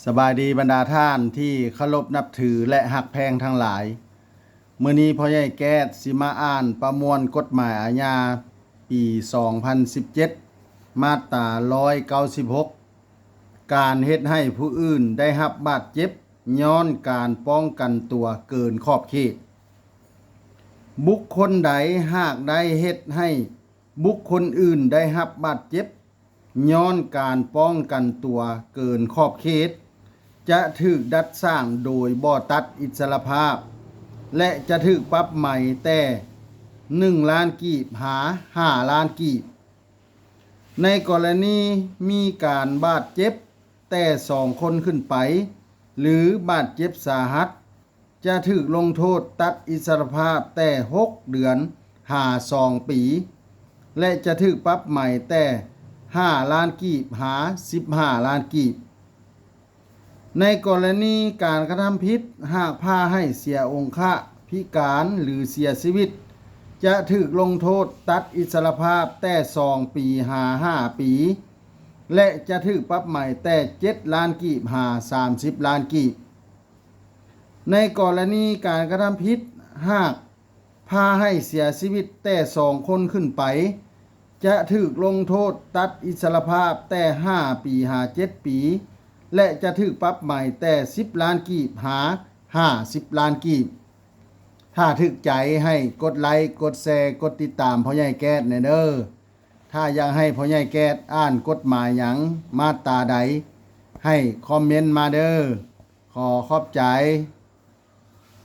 สบายดีบรรดาท่านที่เคารพนับถือและหักแพงทั้งหลายมื้อนี้พ่อใหญ่แก๊สสิมาอ่านประมวลกฎหมายอาญาปี 2017 มาตรา196 การเฮ็ดให้ผู้อื่นได้รับบาดเจ็บย้อนการป้องกันตัวเกินขอบเขต บุคคลใดหากได้เฮ็ดให้บุคคลอื่นได้รับบาดเจ็บย้อนการป้องกันตัวเกินขอบเขตจะถูกดัดสร้างโดยบ่ตัดอิสรภาพและจะถูกปรับใหม่แต่1 ล้านกีบหา5 ล้านกีบในกรณีมีการบาดเจ็บแต่2 คนขึ้นไปหรือบาดเจ็บสาหัสจะถูกลงโทษตัดอิสรภาพแต่6 เดือนหา2 ปีและจะถูกปรับใหม่แต่5 ล้านกีบหา15 ล้านกีบในกรณีการกระทำผิดหากพาให้เสียองค์พิการหรือเสียชีวิตจะถูกลงโทษตัดอิสรภาพแต่2 ปีหา5 ปีและจะถูกปรับใหม่แต่7 ล้านกีบหา30 ล้านกีบในกรณีการกระทำผิดหากพาให้เสียชีวิตแต่2 คนขึ้นไปจะถูกลงโทษตัดอิสรภาพแต่5 ปีหา7 ปีและจะถูกปรับใหม่แต่10 ล้านกีบหา50 ล้านกีบถ้าถึกใจให้กดไลค์กดแชร์กดติดตามพ่อใหญ่แก๊สเด้อถ้าอยากให้พ่อใหญ่แก๊สอ่านกฎหมายหยังมาตราใดให้คอมเมนต์มาเด้อขอขอบใจ